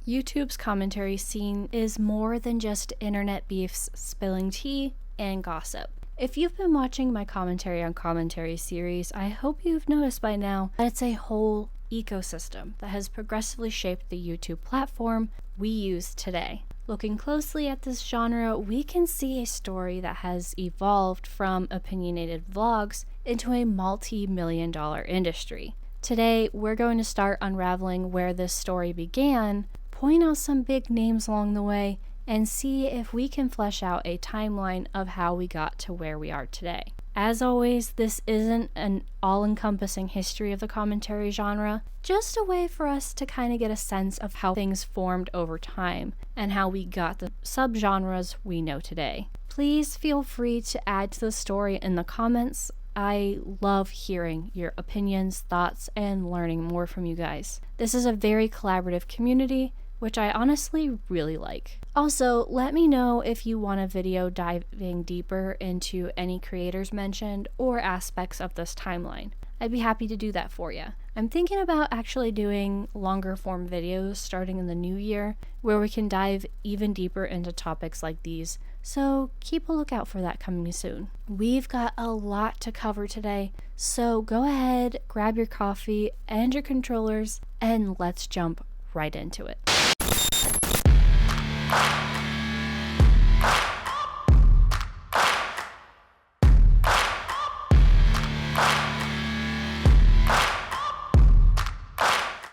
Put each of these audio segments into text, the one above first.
YouTube's commentary scene is more than just internet beefs, spilling tea, and gossip. If you've been watching my commentary on commentary series, I hope you've noticed by now that it's a whole ecosystem that has progressively shaped the YouTube platform we use today. Looking closely at this genre, we can see a story that has evolved from opinionated vlogs into a multi-million-dollar industry. Today, we're going to start unraveling where this story began, point out some big names along the way, and see if we can flesh out a timeline of how we got to where we are today. As always, this isn't an all-encompassing history of the commentary genre, just a way for us to kind of get a sense of how things formed over time and how we got the subgenres we know today. Please feel free to add to the story in the comments. I love hearing your opinions, thoughts, and learning more from you guys. This is a very collaborative community, which I honestly really like. Also, let me know if you want a video diving deeper into any creators mentioned or aspects of this timeline. I'd be happy to do that for you. I'm thinking about actually doing longer form videos starting in the new year where we can dive even deeper into topics like these, so keep a lookout for that coming soon. We've got a lot to cover today, so go ahead, grab your coffee and your controllers, and let's jump right into it.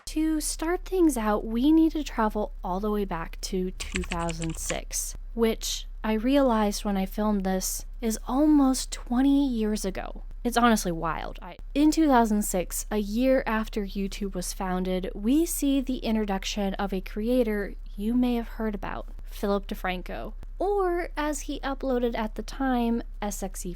To start things out, we need to travel all the way back to 2006, which I realized when I filmed this is almost 20 years ago. It's honestly wild. In 2006, a year after YouTube was founded, we see the introduction of a creator you may have heard about, Philip DeFranco, or as he uploaded at the time,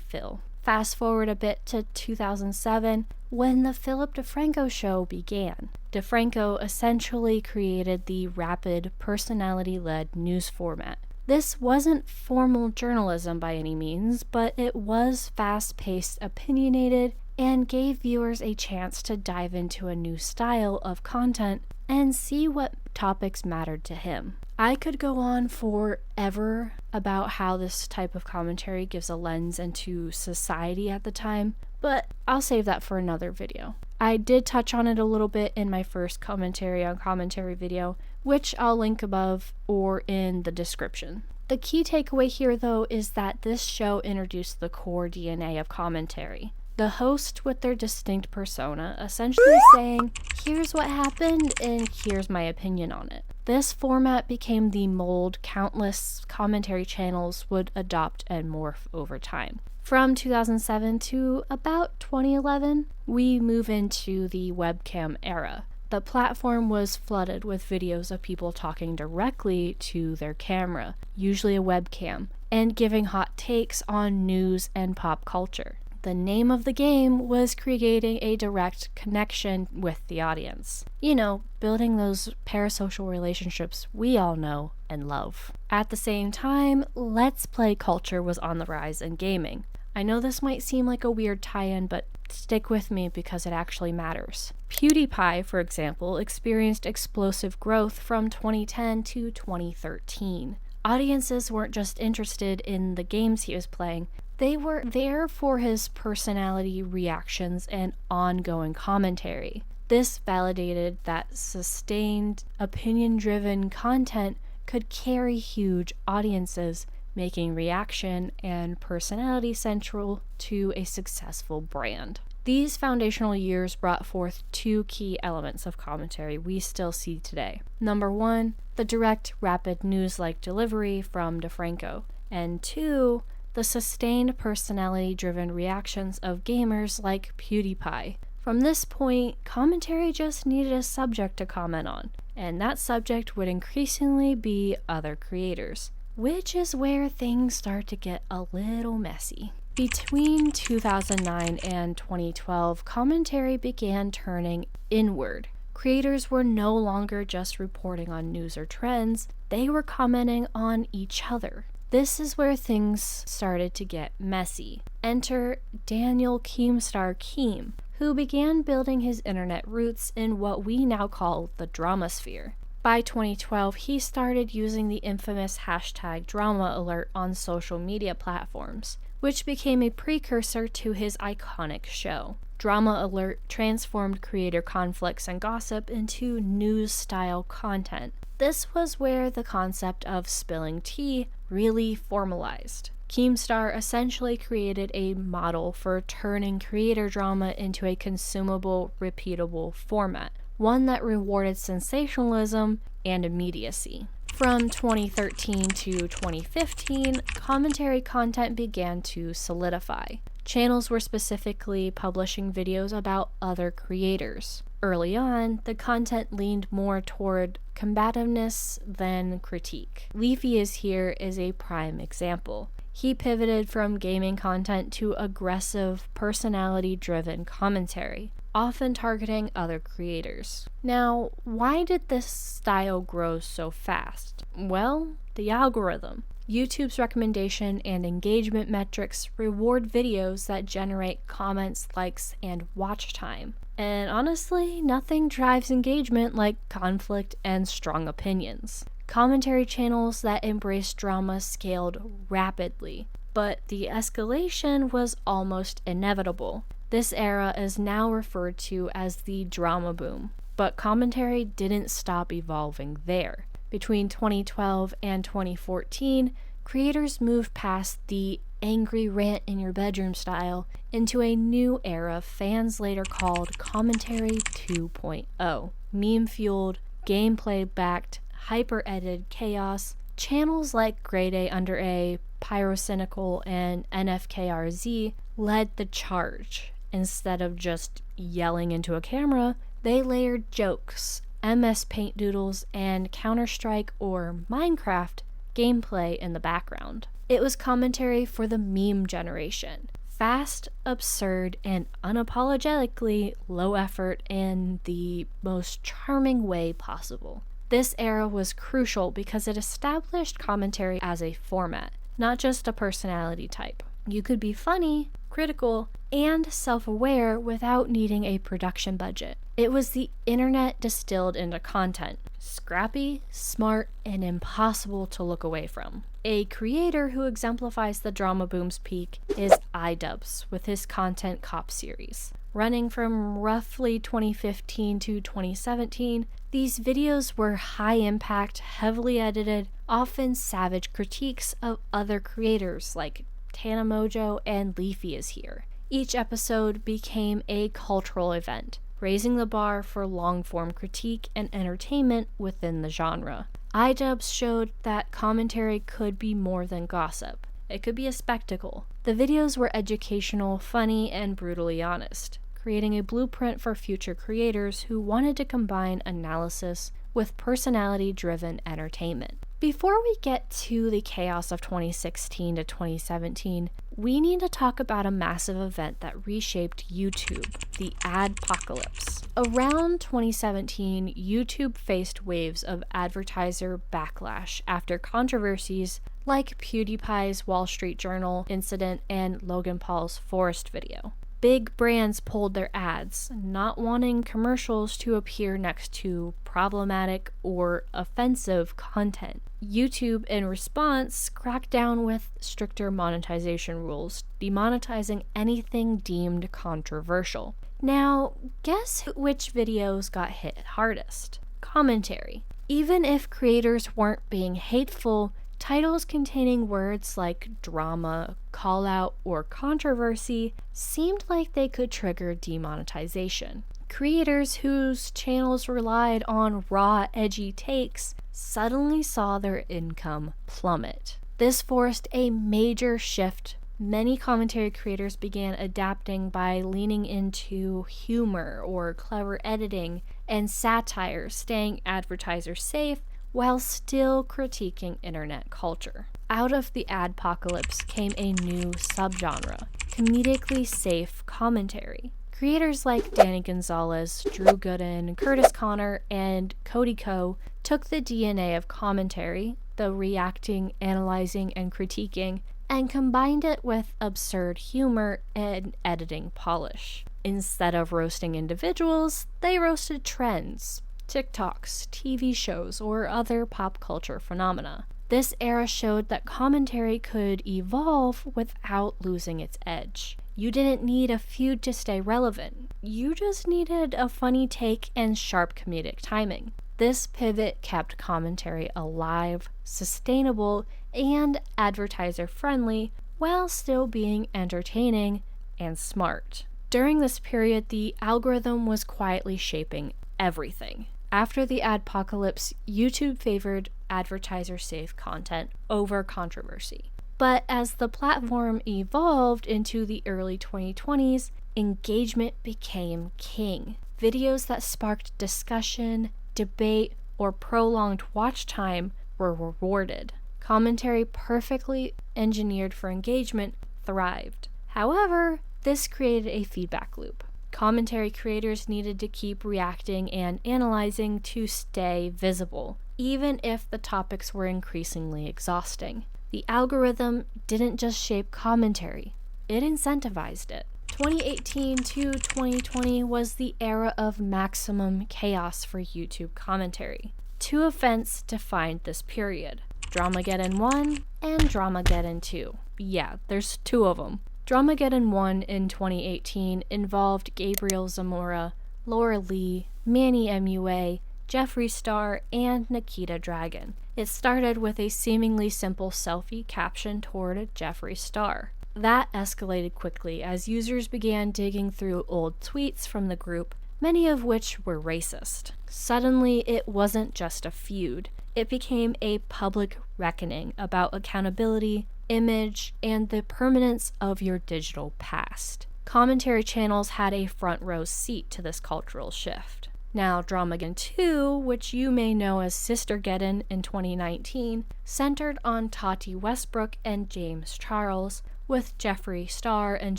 Phil. Fast forward a bit to 2007, when the Philip DeFranco show began. DeFranco essentially created the rapid, personality-led news format. This wasn't formal journalism by any means, but it was fast-paced, opinionated, and gave viewers a chance to dive into a new style of content and see what topics mattered to him. I could go on forever about how this type of commentary gives a lens into society at the time, but I'll save that for another video. I did touch on it a little bit in my first commentary on commentary video, which I'll link above or in the description. The key takeaway here, though, is that this show introduced the core DNA of commentary. The host with their distinct persona, essentially saying, here's what happened and here's my opinion on it. This format became the mold countless commentary channels would adopt and morph over time. From 2007 to about 2011, we move into the webcam era. The platform was flooded with videos of people talking directly to their camera, usually a webcam, and giving hot takes on news and pop culture. The name of the game was creating a direct connection with the audience. You know, building those parasocial relationships we all know and love. At the same time, Let's Play culture was on the rise in gaming. I know this might seem like a weird tie-in, but stick with me because it actually matters. PewDiePie, for example, experienced explosive growth from 2010 to 2013. Audiences weren't just interested in the games he was playing, they were there for his personality, reactions, and ongoing commentary. This validated that sustained, opinion-driven content could carry huge audiences, making reaction and personality central to a successful brand. These foundational years brought forth two key elements of commentary we still see today. Number one, the direct, rapid news-like delivery from DeFranco, and two, the sustained personality-driven reactions of gamers like PewDiePie. From this point, commentary just needed a subject to comment on, and that subject would increasingly be other creators, which is where things start to get a little messy. Between 2009 and 2012, commentary began turning inward. Creators were no longer just reporting on news or trends, they were commenting on each other. This is where things started to get messy. Enter Daniel Keemstar Keem, who began building his internet roots in what we now call the drama sphere. By 2012, he started using the infamous hashtag drama alert on social media platforms, which became a precursor to his iconic show. Drama alert transformed creator conflicts and gossip into news-style content. This was where the concept of spilling tea really formalized. Keemstar essentially created a model for turning creator drama into a consumable, repeatable format, one that rewarded sensationalism and immediacy. From 2013 to 2015, commentary content began to solidify. Channels were specifically publishing videos about other creators. Early on, the content leaned more toward combativeness than critique. LeafyIsHere is a prime example. He pivoted from gaming content to aggressive, personality-driven commentary, often targeting other creators. Now, why did this style grow so fast? Well, the algorithm. YouTube's recommendation and engagement metrics reward videos that generate comments, likes, and watch time. And honestly, nothing drives engagement like conflict and strong opinions. Commentary channels that embraced drama scaled rapidly, but the escalation was almost inevitable. This era is now referred to as the drama boom, but commentary didn't stop evolving there. Between 2012 and 2014, creators moved past the angry rant in your bedroom style into a new era fans later called Commentary 2.0. Meme-fueled, gameplay-backed, hyper-edited chaos. Channels like Grade A Under A, Pyrocynical, and NFKRZ led the charge. Instead of just yelling into a camera, they layered jokes, MS Paint doodles, and Counter-Strike or Minecraft gameplay in the background. It was commentary for the meme generation. Fast, absurd, and unapologetically low effort in the most charming way possible. This era was crucial because it established commentary as a format, not just a personality type. You could be funny, critical, and self-aware without needing a production budget. It was the internet distilled into content. Scrappy, smart, and impossible to look away from. A creator who exemplifies the drama boom's peak is iDubbz with his Content Cop series. Running from roughly 2015 to 2017, these videos were high-impact, heavily edited, often savage critiques of other creators like Tana Mojo and LeafyIsHere. Each episode became a cultural event, raising the bar for long-form critique and entertainment within the genre. iDubbz showed that commentary could be more than gossip. It could be a spectacle. The videos were educational, funny, and brutally honest, creating a blueprint for future creators who wanted to combine analysis with personality-driven entertainment. Before we get to the chaos of 2016 to 2017, we need to talk about a massive event that reshaped YouTube, the Adpocalypse. Around 2017, YouTube faced waves of advertiser backlash after controversies like PewDiePie's Wall Street Journal incident and Logan Paul's Forest video. Big brands pulled their ads, not wanting commercials to appear next to problematic or offensive content. YouTube, in response, cracked down with stricter monetization rules, demonetizing anything deemed controversial. Now, guess which videos got hit hardest? Commentary. Even if creators weren't being hateful, titles containing words like drama, call-out, or controversy seemed like they could trigger demonetization. Creators whose channels relied on raw, edgy takes suddenly saw their income plummet. This forced a major shift. Many commentary creators began adapting by leaning into humor or clever editing and satire, staying advertiser safe while still critiquing internet culture. Out of the adpocalypse came a new subgenre, comedically safe commentary. Creators like Danny Gonzalez, Drew Gooden, Curtis Connor, and Cody Ko took the DNA of commentary, the reacting, analyzing, and critiquing, and combined it with absurd humor and editing polish. Instead of roasting individuals, they roasted trends, TikToks, TV shows, or other pop culture phenomena. This era showed that commentary could evolve without losing its edge. You didn't need a feud to stay relevant. You just needed a funny take and sharp comedic timing. This pivot kept commentary alive, sustainable, and advertiser-friendly while still being entertaining and smart. During this period, the algorithm was quietly shaping everything. After the Adpocalypse, YouTube favored advertiser-safe content over controversy. But as the platform evolved into the early 2020s, engagement became king. Videos that sparked discussion, debate, or prolonged watch time were rewarded. Commentary perfectly engineered for engagement thrived. However, this created a feedback loop. Commentary creators needed to keep reacting and analyzing to stay visible, even if the topics were increasingly exhausting. The algorithm didn't just shape commentary, it incentivized it. 2018 to 2020 was the era of maximum chaos for YouTube commentary. Two events defined this period: Dramageddon 1 and Dramageddon 2. Yeah, there's two of them. Dramageddon 1 in 2018 involved Gabriel Zamora, Laura Lee, Manny MUA, Jeffree Star, and Nikita Dragon. It started with a seemingly simple selfie caption toward Jeffree Star. That escalated quickly as users began digging through old tweets from the group, many of which were racist. Suddenly, it wasn't just a feud. It became a public reckoning about accountability, image, and the permanence of your digital past. Commentary channels had a front row seat to this cultural shift. Now, Dramageddon 2, which you may know as Sistergeddon in 2019, centered on Tati Westbrook and James Charles, with Jeffree Star and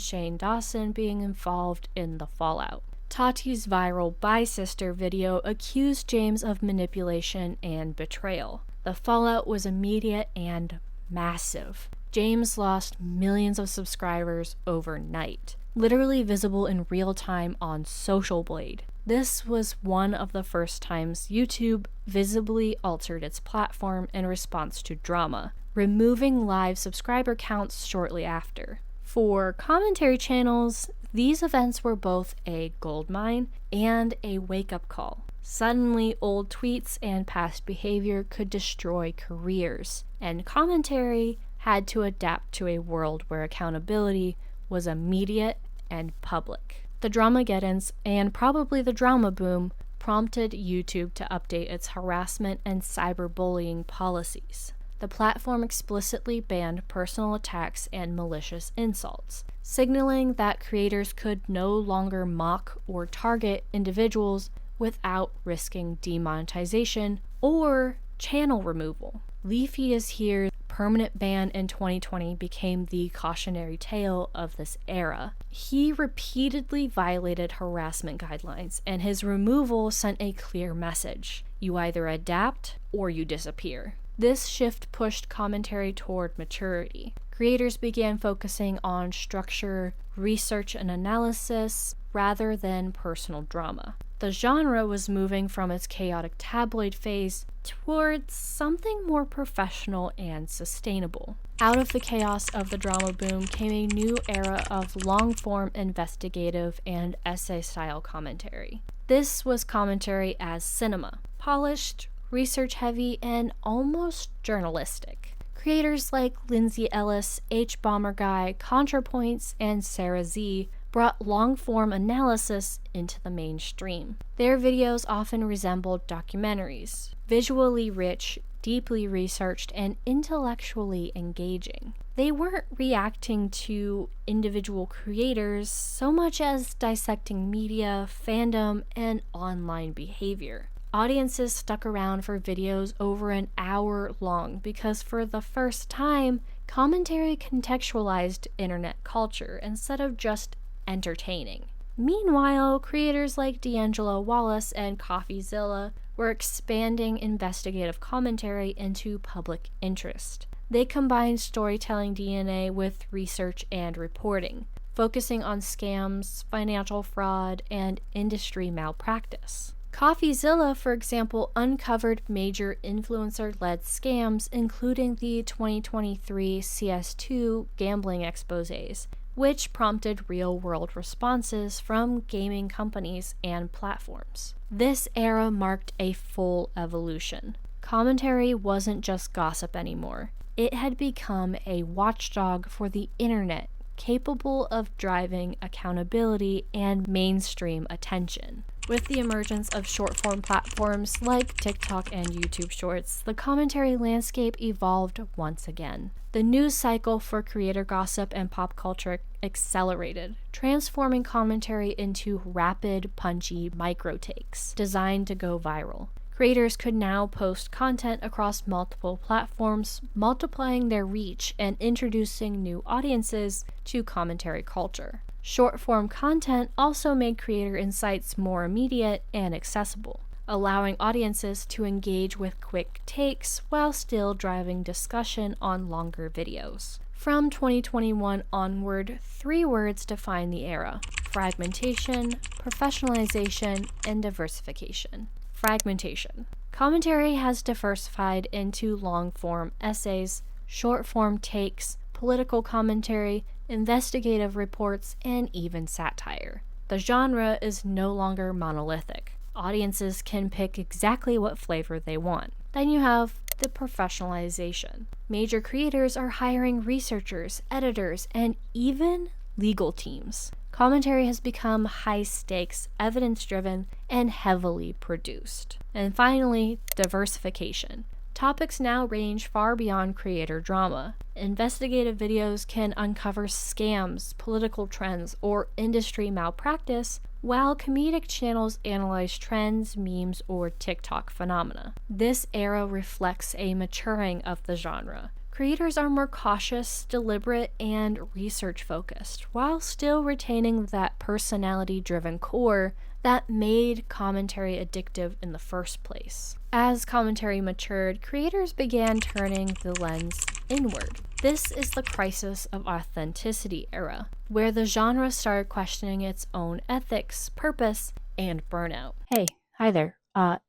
Shane Dawson being involved in the fallout. Tati's viral Bye Sister video accused James of manipulation and betrayal. The fallout was immediate and massive. James lost millions of subscribers overnight, literally visible in real time on Social Blade. This was one of the first times YouTube visibly altered its platform in response to drama, removing live subscriber counts shortly after. For commentary channels, these events were both a goldmine and a wake-up call. Suddenly, old tweets and past behavior could destroy careers, and commentary had to adapt to a world where accountability was immediate and public. The Dramageddons, and probably the drama boom, prompted YouTube to update its harassment and cyberbullying policies. The platform explicitly banned personal attacks and malicious insults, signaling that creators could no longer mock or target individuals without risking demonetization or channel removal. LeafyIsHere's permanent ban in 2020 became the cautionary tale of this era. He repeatedly violated harassment guidelines, and his removal sent a clear message: you either adapt or you disappear. This shift pushed commentary toward maturity. Creators began focusing on structure, research, and analysis rather than personal drama. The genre was moving from its chaotic tabloid phase towards something more professional and sustainable. Out of the chaos of the drama boom came a new era of long-form investigative and essay-style commentary. This was commentary as cinema, polished, research-heavy, and almost journalistic. Creators like Lindsay Ellis, H-Bomber-Guy, ContraPoints, and Sarah Z brought long-form analysis into the mainstream. Their videos often resembled documentaries, visually rich, deeply researched, and intellectually engaging. They weren't reacting to individual creators so much as dissecting media, fandom, and online behavior. Audiences stuck around for videos over an hour long because for the first time, commentary contextualized internet culture instead of just entertaining. Meanwhile, creators like D'Angelo Wallace and Coffeezilla were expanding investigative commentary into public interest. They combined storytelling DNA with research and reporting, focusing on scams, financial fraud, and industry malpractice. Coffeezilla, for example, uncovered major influencer-led scams, including the 2023 CS2 gambling exposés, which prompted real-world responses from gaming companies and platforms. This era marked a full evolution. Commentary wasn't just gossip anymore. It had become a watchdog for the internet, capable of driving accountability and mainstream attention. With the emergence of short-form platforms like TikTok and YouTube Shorts, the commentary landscape evolved once again. The news cycle for creator gossip and pop culture accelerated, transforming commentary into rapid, punchy micro takes designed to go viral. Creators could now post content across multiple platforms, multiplying their reach and introducing new audiences to commentary culture. Short-form content also made creator insights more immediate and accessible, allowing audiences to engage with quick takes while still driving discussion on longer videos. From 2021 onward, 3 words define the era: fragmentation, professionalization, and diversification. Fragmentation. Commentary has diversified into long-form essays, short-form takes, political commentary, investigative reports, and even satire. The genre is no longer monolithic. Audiences can pick exactly what flavor they want. Then you have the professionalization. Major creators are hiring researchers, editors, and even legal teams. Commentary has become high-stakes, evidence-driven, and heavily produced. And finally, diversification. Topics now range far beyond creator drama. Investigative videos can uncover scams, political trends, or industry malpractice, while comedic channels analyze trends, memes, or TikTok phenomena. This era reflects a maturing of the genre. Creators are more cautious, deliberate, and research-focused, while still retaining that personality-driven core that made commentary addictive in the first place. As commentary matured, creators began turning the lens inward. This is the crisis of authenticity era, where the genre started questioning its own ethics, purpose, and burnout. Hey, hi there.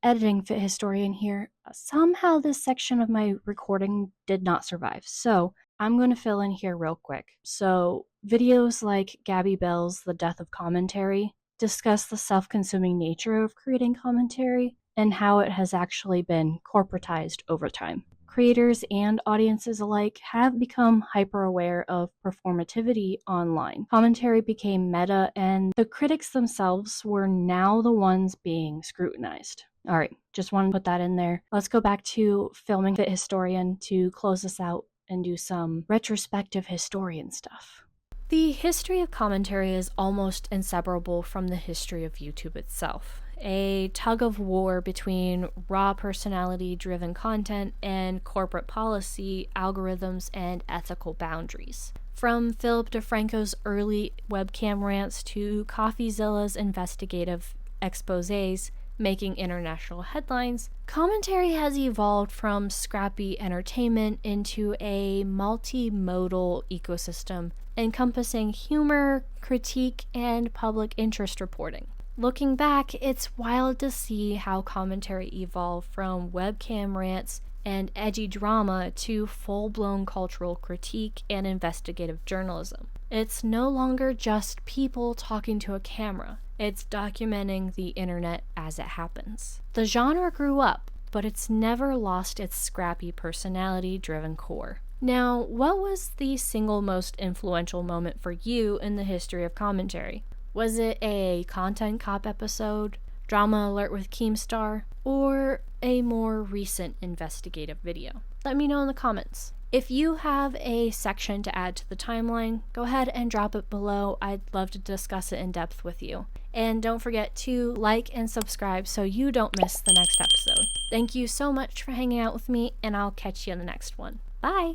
Editing Fit Historian here. Somehow this section of my recording did not survive, so I'm going to fill in here real quick. So, videos like Gabby Bell's The Death of Commentary discuss the self-consuming nature of creating commentary and how it has actually been corporatized over time. Creators and audiences alike have become hyper-aware of performativity online. Commentary became meta, and the critics themselves were now the ones being scrutinized. Alright, just want to put that in there. Let's go back to filming Fit Historian to close this out and do some retrospective historian stuff. The history of commentary is almost inseparable from the history of YouTube itself. A tug of war between raw personality-driven content and corporate policy, algorithms, and ethical boundaries. From Philip DeFranco's early Webcam Rants to Coffeezilla's investigative exposés making international headlines, commentary has evolved from scrappy entertainment into a multimodal ecosystem encompassing humor, critique, and public interest reporting. Looking back, it's wild to see how commentary evolved from webcam rants and edgy drama to full-blown cultural critique and investigative journalism. It's no longer just people talking to a camera. It's documenting the internet as it happens. The genre grew up, but it's never lost its scrappy personality-driven core. Now, what was the single most influential moment for you in the history of commentary? Was it a Content Cop episode, Drama Alert with Keemstar, or a more recent investigative video? Let me know in the comments. If you have a section to add to the timeline, go ahead and drop it below. I'd love to discuss it in depth with you. And don't forget to like and subscribe so you don't miss the next episode. Thank you so much for hanging out with me, and I'll catch you in the next one. Bye!